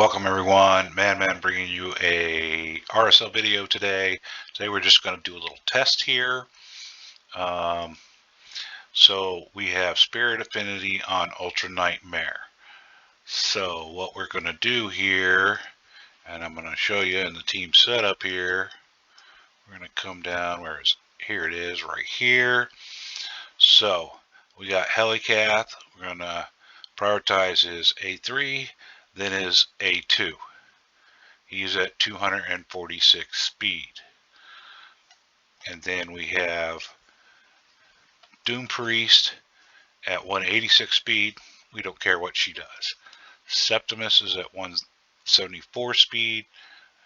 Welcome everyone, Man bringing you a RSL video today. Today we're just going to do a little test here. So we have Spirit Affinity on Ultra Nightmare. So what we're going to do here, and I'm going to show you in the team setup here, we're going to come down, here it is, right here. So we got Helicath. We're going to prioritize his A3, then his A2. He's at 246 speed. And then we have Doompriest at 186 speed. We don't care what she does. Septimus is at 174 speed.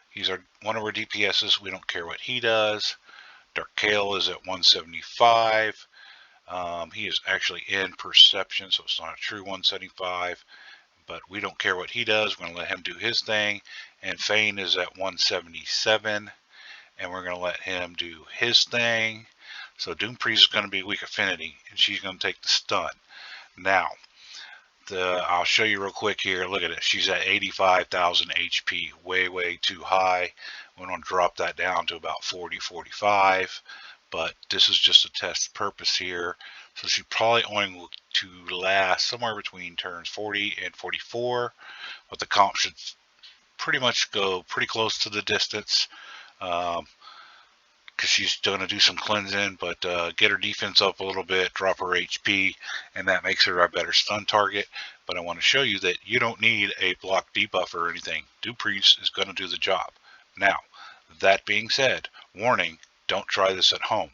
He's one of our DPSs. We don't care what he does. Dark Kale is at 175. He is actually in perception, so it's not a true 175. But we don't care what he does. We're going to let him do his thing. And Fane is at 177. And we're going to let him do his thing. So Doompriest is going to be weak affinity, and she's going to take the stun. Now, I'll show you real quick here. Look at it. She's at 85,000 HP, way too high. We're going to drop that down to about 40, 45. But this is just a test purpose here. So she's probably going to last somewhere between turns 40 and 44. But the comp should pretty much go pretty close to the distance. Because she's going to do some cleansing, but get her defense up a little bit, drop her HP, and that makes her a better stun target. But I want to show you that you don't need a block debuff or anything. Doompriest is going to do the job. Now, that being said, warning, don't try this at home.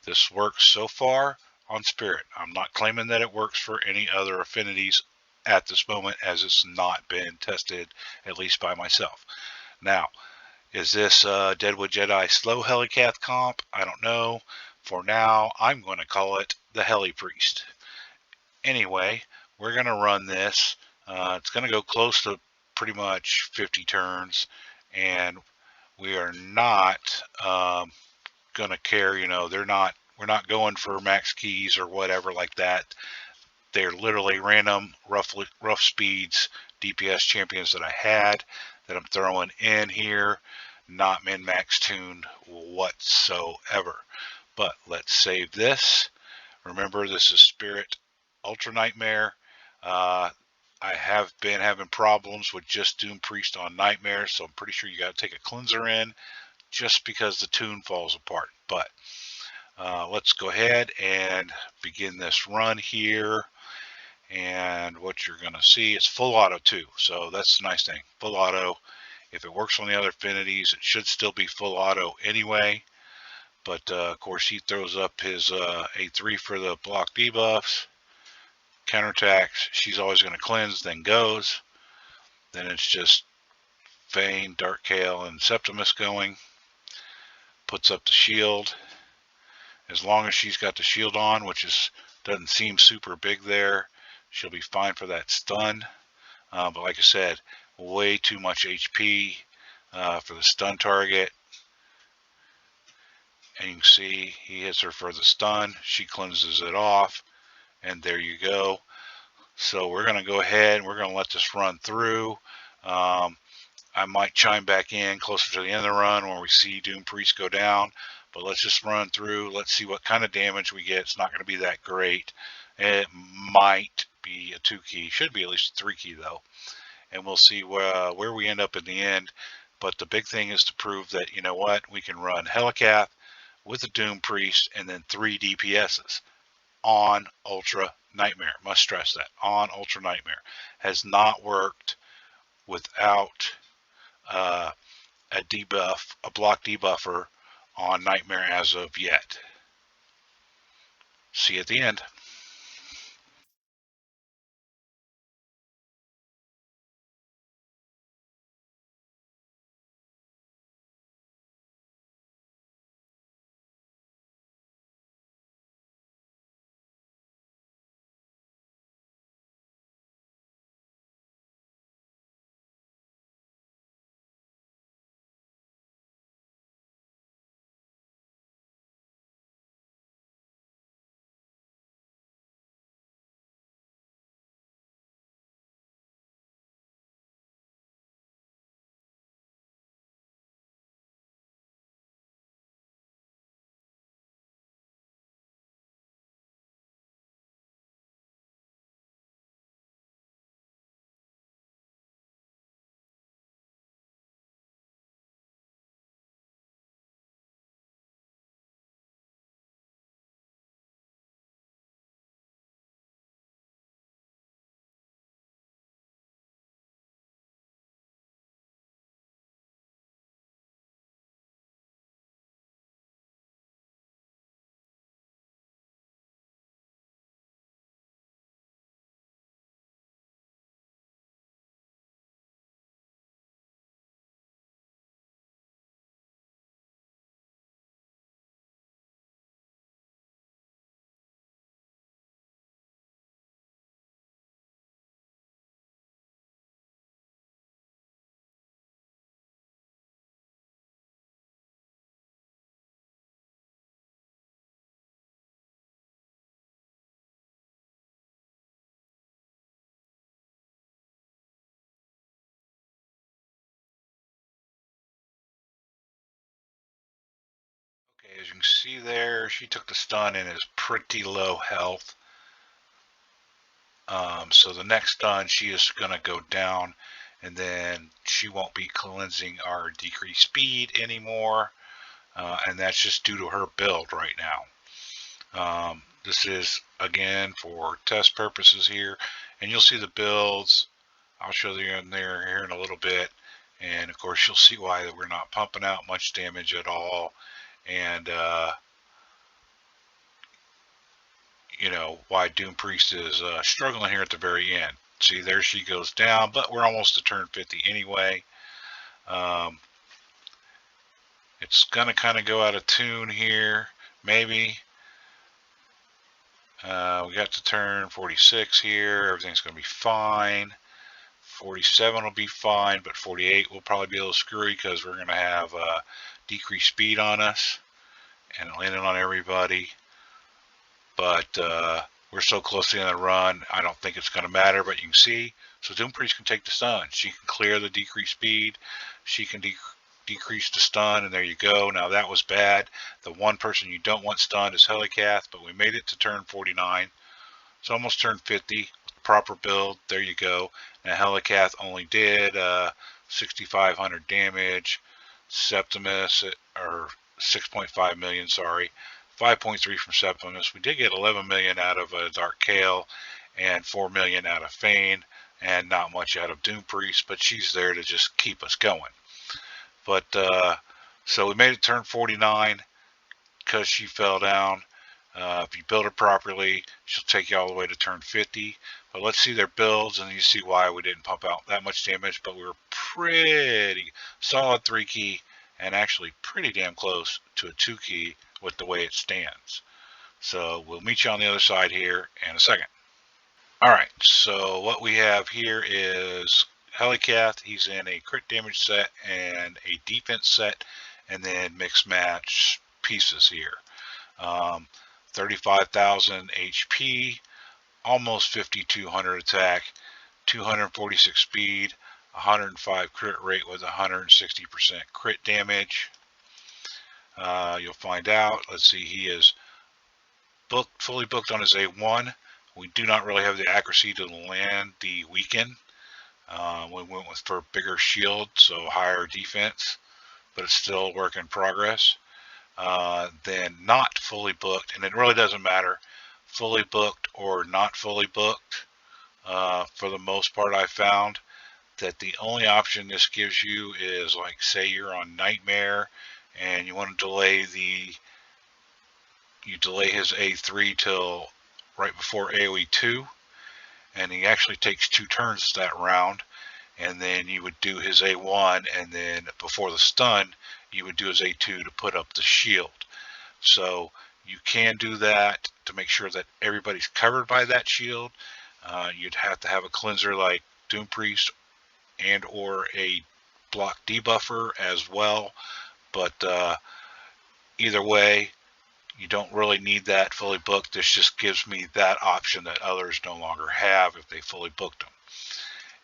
This works so far on Spirit. I'm not claiming that it works for any other affinities at this moment, as it's not been tested, at least by myself. Now, is this Deadwood Jedi slow Helicath comp? I don't know. For now, I'm going to call it the Heli Priest. Anyway, we're going to run this. It's going to go close to pretty much 50 turns, and we are not going to care. We're not going for max keys or whatever like that. They're literally random rough speeds DPS champions that I had that I'm throwing in here, not min-max tuned whatsoever. But let's save this. Remember, this is Spirit Ultra Nightmare. I have been having problems with just Doompriest on Nightmare, so I'm pretty sure you got to take a cleanser in just because the tune falls apart. But let's go ahead and begin this run here. And what you're going to see, it's full auto too, so that's the nice thing. Full auto. If it works on the other affinities, it should still be full auto anyway. But of course, he throws up his A3 for the block debuffs, counterattacks. She's always going to cleanse, then goes. Then it's just Fane, Dark Kale, and Septimus going. Puts up the shield. As long as she's got the shield on, which doesn't seem super big there, she'll be fine for that stun. But like I said, way too much HP for the stun target. And you can see he hits her for the stun. She cleanses it off. And there you go. So we're going to go ahead and we're going to let this run through. I might chime back in closer to the end of the run where we see Doompriest go down. But let's just run through. Let's see what kind of damage we get. It's not going to be that great. It might be a 2-key. Should be at least a 3-key though. And we'll see where we end up in the end. But the big thing is to prove that, you know what, we can run Helicath with a Doompriest and then 3 DPSs on Ultra Nightmare. Must stress that. On Ultra Nightmare. Has not worked without a block debuffer on Nightmare as of yet. See you at the end. you can see there, she took the stun and is pretty low health. So the next stun, she is going to go down, and then she won't be cleansing our decreased speed anymore, and that's just due to her build right now. This is, again, for test purposes here, and you'll see the builds. I'll show you in there here in a little bit, and of course you'll see why we're not pumping out much damage at all, and you know, why Doompriest is struggling here at the very end. See, there she goes down, but we're almost to turn 50 anyway. It's going to kind of go out of tune here, maybe. We got to turn 46 here. Everything's going to be fine. 47 will be fine, but 48 will probably be a little screwy because we're going to have decreased speed on us and landing on everybody. But we're so close to the end of the run, I don't think it's going to matter, but you can see, so Doompriest can take the stun. She can clear the decreased speed. She can decrease the stun, and there you go. Now that was bad. The one person you don't want stunned is Helicath, but we made it to turn 49. So almost turned 50. Proper build, there you go. Now Helicath only did 6,500 damage. Septimus, or 6.5 million, sorry. 5.3 from Septimus. We did get 11 million out of Dark Kale and 4 million out of Fane, and not much out of Doompriest, but she's there to just keep us going. But so we made it turn 49 because she fell down. If you build her properly, she'll take you all the way to turn 50. But let's see their builds, and you see why we didn't pump out that much damage, but we were pretty solid 3-key, and actually pretty damn close to a 2-key with the way it stands. So we'll meet you on the other side here in a second. Alright, so what we have here is Helicath. He's in a crit damage set and a defense set, and then mixed match pieces here. 35,000 HP, almost 5,200 attack, 246 speed, 105 crit rate with 160% crit damage. You'll find out. Let's see, he is fully booked on his A1. We do not really have the accuracy to land the weaken. We went for bigger shield, so higher defense, but it's still a work in progress. Then not fully booked, and it really doesn't matter, fully booked or not fully booked. For the most part, I found that the only option this gives you is, like, say you're on Nightmare and you want to delay his A3 till right before AoE 2, and he actually takes 2 turns that round, and then you would do his A1, and then before the stun you would do his A2 to put up the shield. So you can do that to make sure that everybody's covered by that shield. You'd have to have a cleanser like Doompriest and or a block debuffer as well, but either way, you don't really need that fully booked. This just gives me that option that others no longer have if they fully booked them.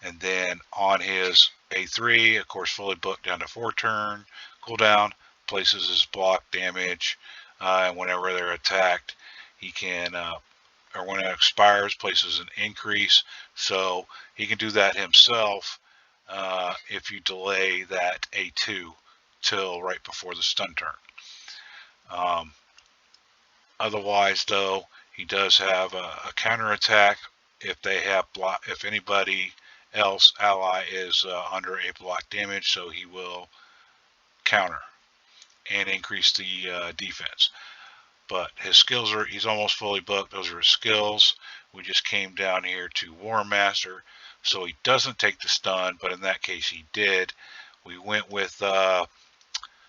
And then on his A3, of course, fully booked down to 4 turn cooldown, places his block damage, and whenever they're attacked, he can, or when it expires, places an increase. So he can do that himself if you delay that A2 till right before the stun turn. Otherwise, though, he does have a counter attack if they have if anybody else ally is under a block damage, so he will counter and increase the defense. But his skills are, he's almost fully booked. Those are his skills. We just came down here to War Master, so he doesn't take the stun, but in that case he did. We went with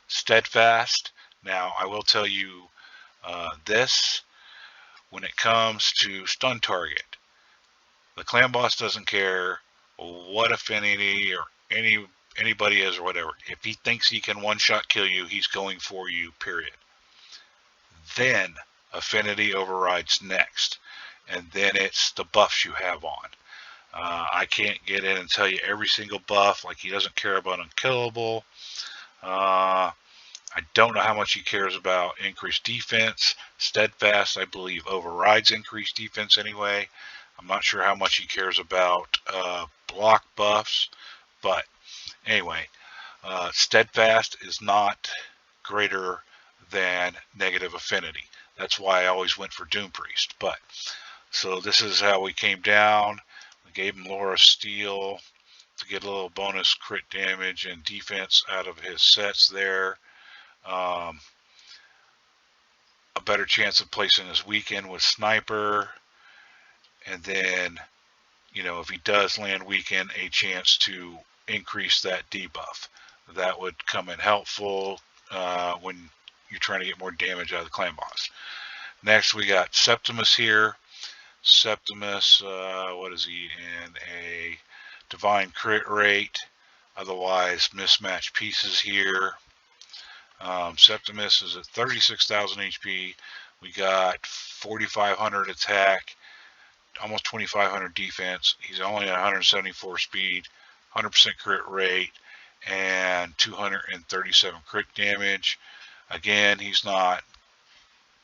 Steadfast. Now I will tell you this, when it comes to stun target, the clan boss doesn't care what affinity or anybody is or whatever. If he thinks he can one-shot kill you, he's going for you, period. Then affinity overrides next, and then it's the buffs you have on. I can't get in and tell you every single buff, like he doesn't care about unkillable. I I don't know how much he cares about increased defense. Steadfast, I believe, overrides increased defense anyway. I'm not sure how much he cares about block buffs, but anyway, Steadfast is not greater than negative affinity. That's why I always went for Doompriest. But so this is how we came down. We gave him Laura Steel to get a little bonus crit damage and defense out of his sets there. A better chance of placing his weekend with Sniper. And then, if he does land weekend, a chance to increase that debuff. That would come in helpful when you're trying to get more damage out of the clan boss. Next, we got Septimus here. Septimus, what is he in? A divine crit rate, otherwise mismatched pieces here. Septimus is at 36,000 HP. We got 4,500 attack, almost 2,500 defense. He's only at 174 speed, 100% crit rate, and 237 crit damage. Again, he's not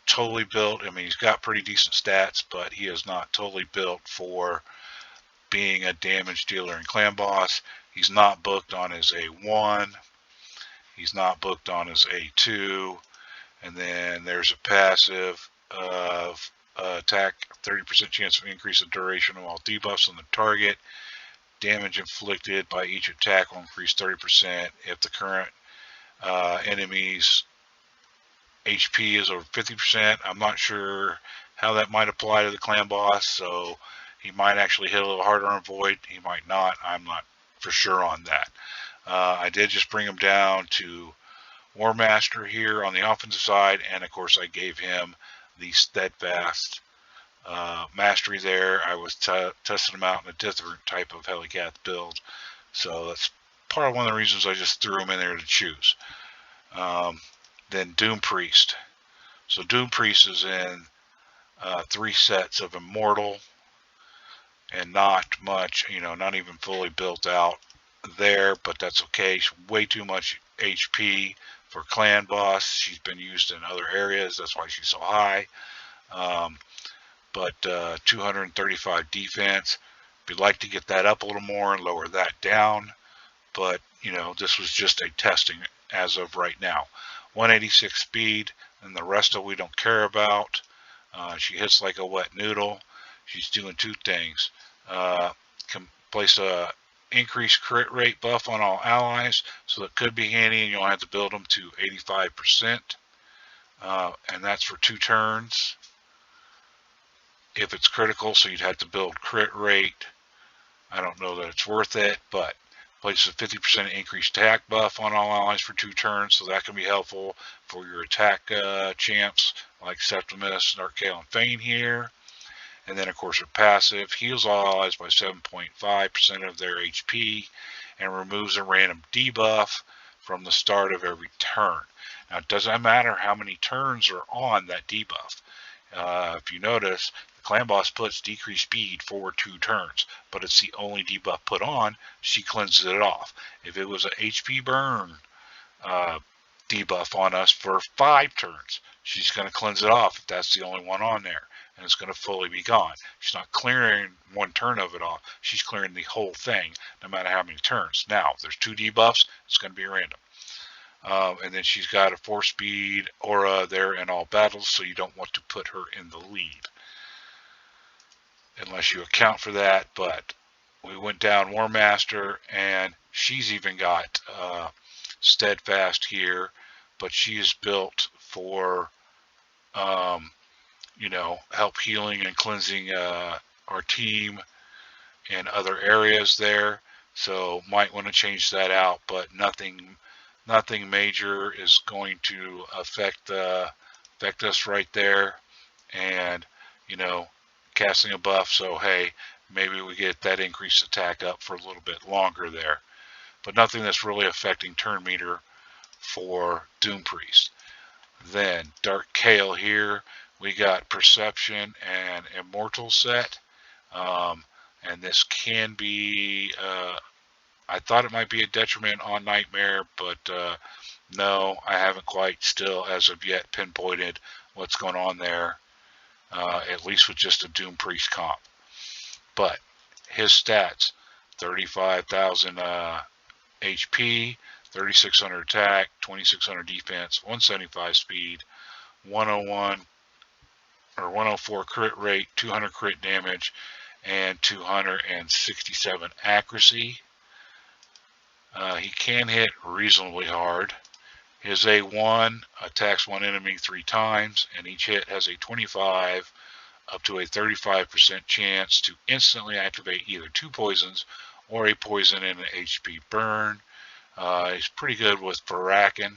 totally built. I mean, he's got pretty decent stats, but he is not totally built for being a damage dealer in Clan Boss. He's not booked on his A1. He's not booked on his A2. And then there's a passive of attack, 30% chance of increase in duration of all debuffs on the target. Damage inflicted by each attack will increase 30% if the current enemy's HP is over 50%. I'm not sure how that might apply to the clan boss, so he might actually hit a little harder on Void. He might not. I'm not for sure on that. I did just bring him down to War Master here on the offensive side, and of course I gave him the Steadfast mastery there. I was testing him out in a different type of Helicath build, so that's part of one of the reasons I just threw him in there to choose. Then Doompriest. So Doompriest is in 3 sets of Immortal, and not much, not even fully built out there, but that's okay. She's way too much HP for clan boss. She's been used in other areas, that's why she's so high. But 235 defense. We'd like to get that up a little more and lower that down, but this was just a testing as of right now. 186 speed, and the rest of we don't care about. She hits like a wet noodle. She's doing 2 things. Can place a increased crit rate buff on all allies, so that could be handy, and you'll have to build them to 85%. And that's for 2 turns. If it's critical, so you'd have to build crit rate. I don't know that it's worth it, but places a 50% increased attack buff on all allies for 2 turns, so that can be helpful for your attack champs like Septimus, Narkale, and Fane here. And then, of course, her passive heals all allies by 7.5% of their HP and removes a random debuff from the start of every turn. Now, it doesn't matter how many turns are on that debuff. If you notice, the clan boss puts decreased speed for 2 turns, but it's the only debuff put on. She cleanses it off. If it was an HP burn debuff on us for 5 turns, she's going to cleanse it off if that's the only one on there, and it's going to fully be gone. She's not clearing 1 turn of it off. She's clearing the whole thing, no matter how many turns. Now, if there's 2 debuffs, it's going to be random. And then she's got a 4-speed aura there in all battles, so you don't want to put her in the lead unless you account for that. But we went down War Master, and she's even got Steadfast here, but she is built for help healing and cleansing our team in other areas there, so might want to change that out, but nothing major is going to affect us right there. And casting a buff, so hey, maybe we get that increased attack up for a little bit longer there, but nothing that's really affecting turn meter for Doompriest. Then Dark Kale here, we got Perception and Immortal set, and this can be I thought it might be a detriment on Nightmare, but No, I haven't quite still as of yet pinpointed what's going on there, at least with just a Doompriest comp. But his stats, 35,000 HP, 3,600 attack, 2,600 defense, 175 speed, 101 or 104 crit rate, 200 crit damage, and 267 accuracy. He can hit reasonably hard. His A1 attacks one enemy 3 times, and each hit has a 25 up to a 35% chance to instantly activate either 2 poisons or a poison and an HP burn. He's pretty good with Barakin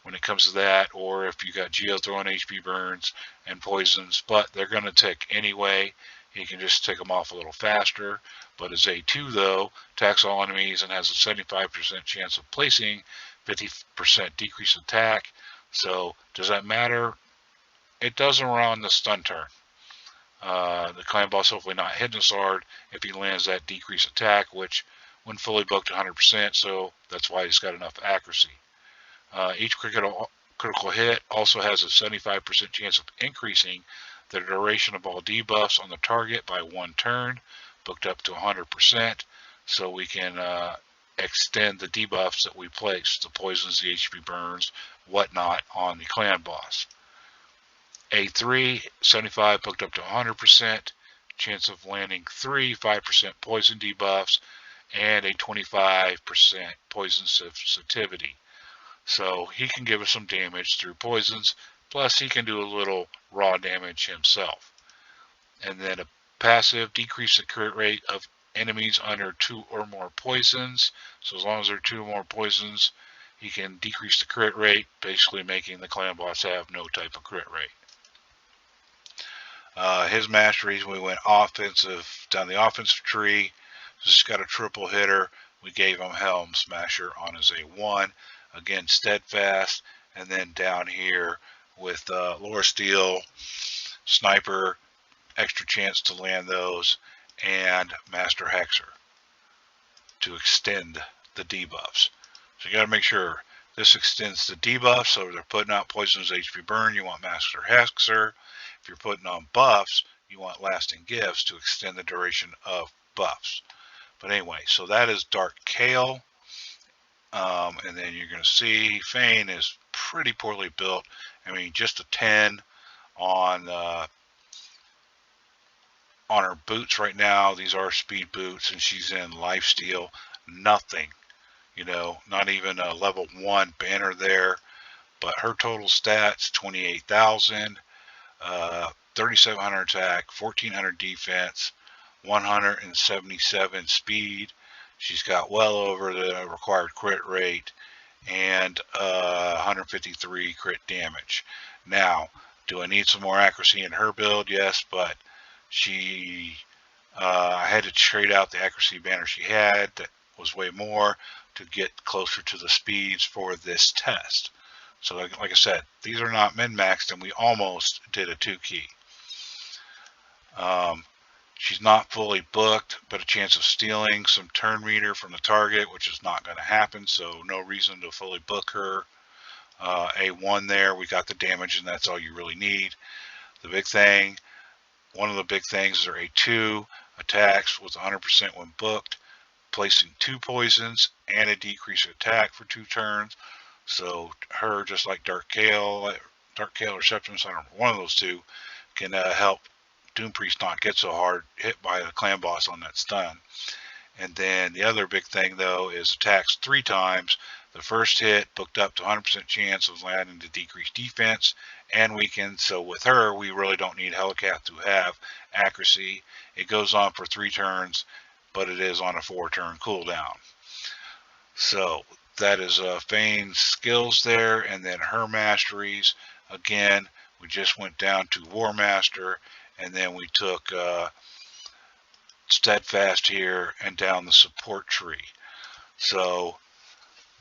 when it comes to that, or if you got Geo throwing HP burns and poisons, but they're going to tick anyway. He can just tick them off a little faster. But his A2, though, attacks all enemies and has a 75% chance of placing 50% decrease attack. So, does that matter? It doesn't run the stun turn. The clan boss hopefully not hitting us hard if he lands that decrease attack, which when fully booked 100%, so that's why he's got enough accuracy. Each critical hit also has a 75% chance of increasing the duration of all debuffs on the target by 1 turn, booked up to 100%, so we can extend the debuffs that we place, the poisons, the HP burns, whatnot, on the clan boss. A3, 75 booked up to 100%, chance of landing 5% poison debuffs, and a 25% poison sensitivity. So he can give us some damage through poisons, plus he can do a little raw damage himself. And then a passive, decrease the crit rate of enemies under 2 or more poisons. So as long as there are 2 or more poisons, he can decrease the crit rate, basically making the clan boss have no type of crit rate. His masteries, we went offensive, down the offensive tree. Just got a triple hitter. We gave him Helm Smasher on his A1. Again, Steadfast. And then down here with Lore Steel, Sniper, extra chance to land those, and Master Hexer to extend the debuffs. So you got to make sure this extends the debuffs. So if they're putting out Poison's HP Burn, you want Master Hexer. If you're putting on buffs, you want Lasting Gifts to extend the duration of buffs. But anyway, so that is Dark Kale. And then you're going to see Fane is pretty poorly built. I mean, just a 10 on her boots right now. These are speed boots, and she's in lifesteal. Nothing, not even a level 1 banner there. But her total stats, 28,000, 3,700 attack, 1,400 defense, 177 speed. She's got well over the required crit rate, and 153 crit damage. Now, do I need some more accuracy in her build? Yes, but I had to trade out the accuracy banner she had that was way more to get closer to the speeds for this test. So like I said, these are not min-maxed, and we almost did a 2-key. She's not fully booked, but a chance of stealing some turn meter from the target, which is not going to happen, so no reason to fully book her. A1 there, we got the damage, and that's all you really need. The big thing, one of the big things is her A2 attacks with 100% when booked, placing 2 poisons and a decrease attack for 2 turns. So her, just like Dark Kale or Septimus, I don't know, one of those two can help Doompriest not get so hard hit by the clan boss on that stun. And then the other big thing, though, is attacks 3 times. The first hit booked up to 100% chance of landing to decreased defense and weakened. So with her, we really don't need Helicath to have accuracy. It goes on for 3 turns, but it is on a 4-turn cooldown. So that is Fane's skills there, and then her masteries. Again, we just went down to War Master, and then we took Steadfast here and down the support tree. So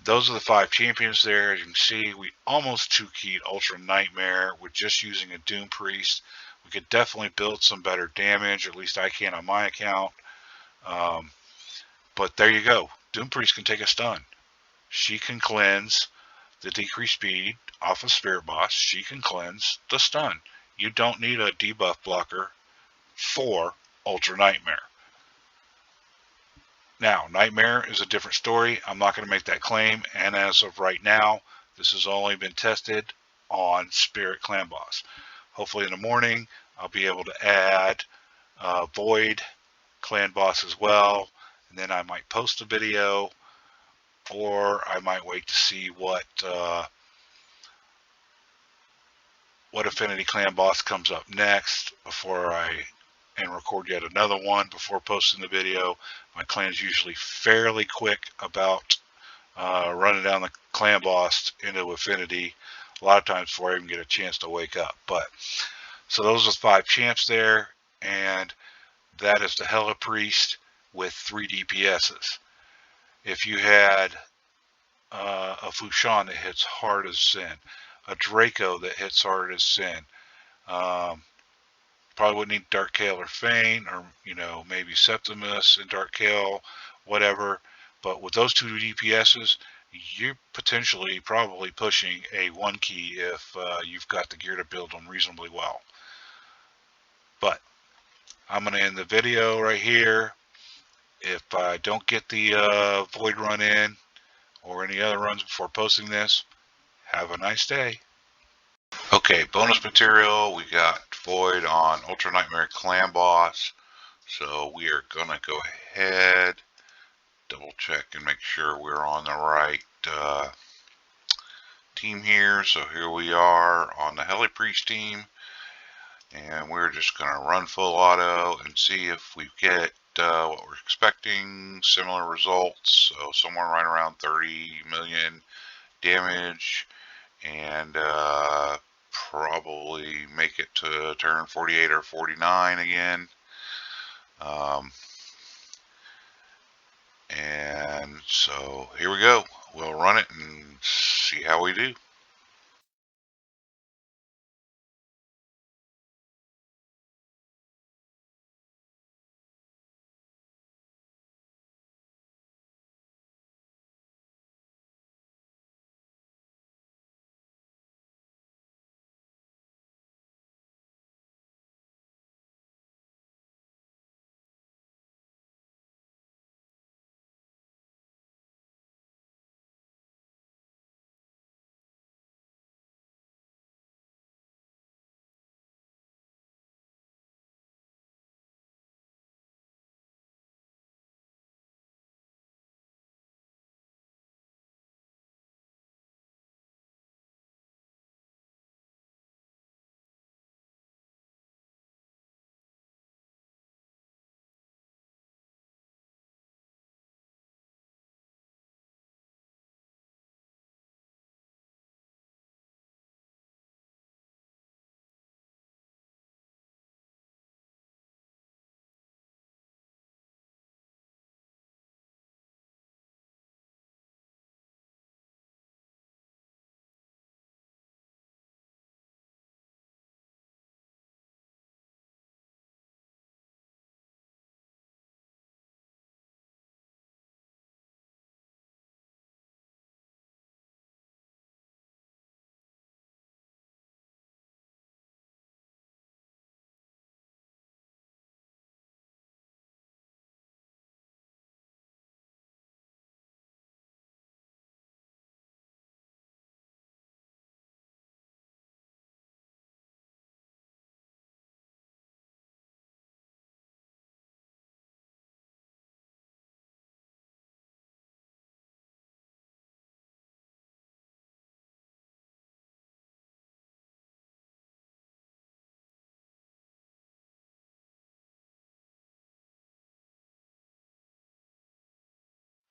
those are the 5 champions there. As you can see, we almost 2-keyed Ultra Nightmare with just using a Doompriest. We could definitely build some better damage, or at least I can on my account. But there you go. Doompriest can take a stun. She can cleanse. the decreased speed off of Spirit Boss, she can cleanse the stun. You don't need a debuff blocker for Ultra Nightmare. Now, Nightmare is a different story. I'm not going to make that claim, and as of right now, this has only been tested on Spirit Clan Boss. Hopefully in the morning, I'll be able to add Void Clan Boss as well, and then I might post a video, or I might wait to see what Affinity Clan Boss comes up next before and record yet another one before posting the video. My clan's usually fairly quick about running down the clan boss into Affinity, a lot of times before I even get a chance to wake up. But so those are 5 champs there, and that is the Helipriest with 3 DPSs. If you had a Fushan that hits hard as sin, a Draco that hits hard as sin, probably wouldn't need Dark Kale or Fane, or maybe Septimus and Dark Kale, whatever. But with those 2 DPSs, you're potentially probably pushing a 1 key if you've got the gear to build them reasonably well. But I'm going to end the video right here. If I don't get the Void run in or any other runs before posting this, have a nice day. Okay, bonus material, we got Void on Ultra Nightmare Clan Boss. So we are going to go ahead, double check and make sure we're on the right team here. So here we are on the Helipriest team, and we're just going to run full auto and see if we get what we're expecting, similar results. So somewhere right around 30 million damage, and probably make it to turn 48 or 49 again. And so here we go. We'll run it and see how we do.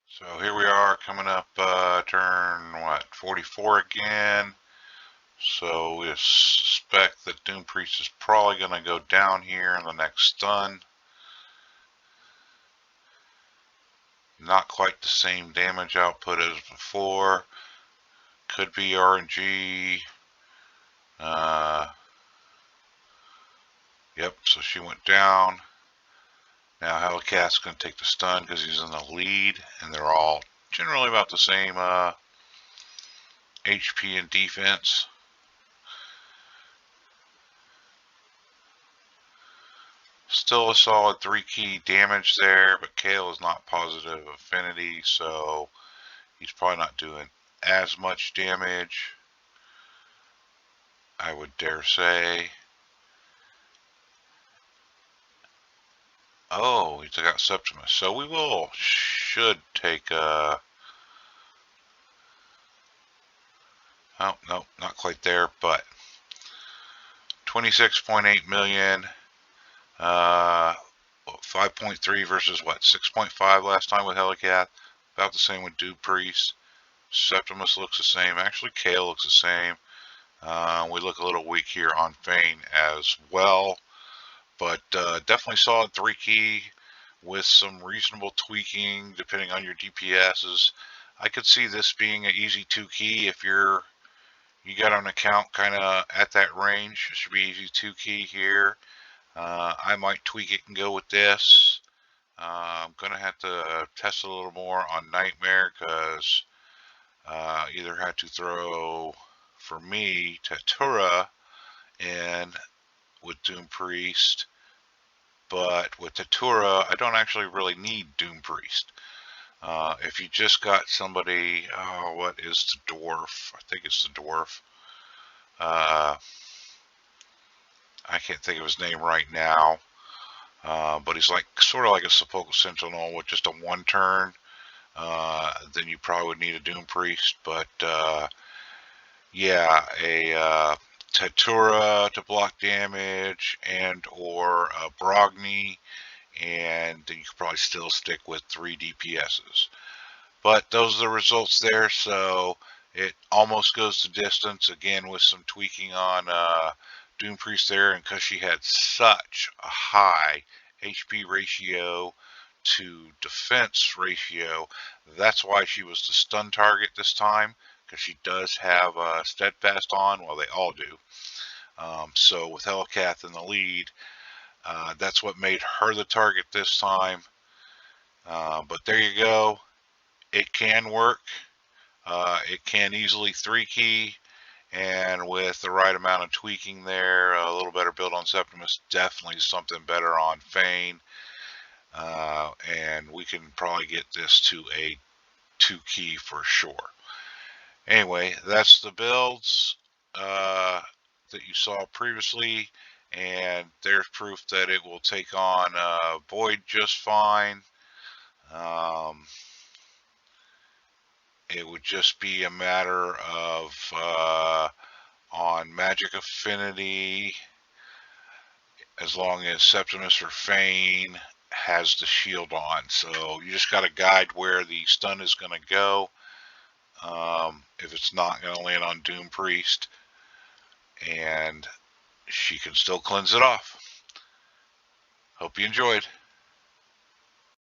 So here we are coming up turn 44 again. So we suspect that Doompriest is probably going to go down here in the next stun. Not quite the same damage output as before. Could be RNG. Yep, so she went down. Now Helicath's going to take the stun because he's in the lead, and they're all generally about the same HP and defense. Still a solid 3-key damage there, but Kale is not positive affinity, so he's probably not doing as much damage, I would dare say. Oh, he's got Septimus. So we should take oh, no, not quite there, but 26.8 million, 5.3 versus what, 6.5 last time with Helicath, about the same with Doompriest. Septimus looks the same. Actually, Kale looks the same. We look a little weak here on Fane as well, but definitely solid 3-key with some reasonable tweaking depending on your DPSs. I could see this being an easy 2-key if you got an account kind of at that range. It should be easy 2-key here. I might tweak it and go with this. I'm gonna have to test a little more on Nightmare because either had to throw, for me, Tatura in with Doompriest, but with Tatura, I don't actually really need Doompriest. If you just got somebody, oh, what is the dwarf? I think it's the dwarf. I can't think of his name right now, but he's like sort of like a Sepulchre Sentinel with just a 1-turn. Then you probably would need a Doompriest, but yeah, a Tatura to block damage and or a Brogni, and then you could probably still stick with 3 DPSs. But those are the results there, so it almost goes the distance, again with some tweaking on Doompriest there, and because she had such a high HP ratio to defense ratio, that's why she was the stun target this time, because she does have Steadfast on, well they all do. So with Helicath in the lead, that's what made her the target this time. But there you go. It can work. It can easily 3-key, and with the right amount of tweaking there, a little better build on Septimus, definitely something better on Fane. And we can probably get this to a 2-key for sure. Anyway, that's the builds that you saw previously, and there's proof that it will take on Void just fine. It would just be a matter of on Magic Affinity, as long as Septimus or Fane has the shield on. So you just got to guide where the stun is going to go. If it's not going to land on Doompriest, and she can still cleanse it off. Hope you enjoyed.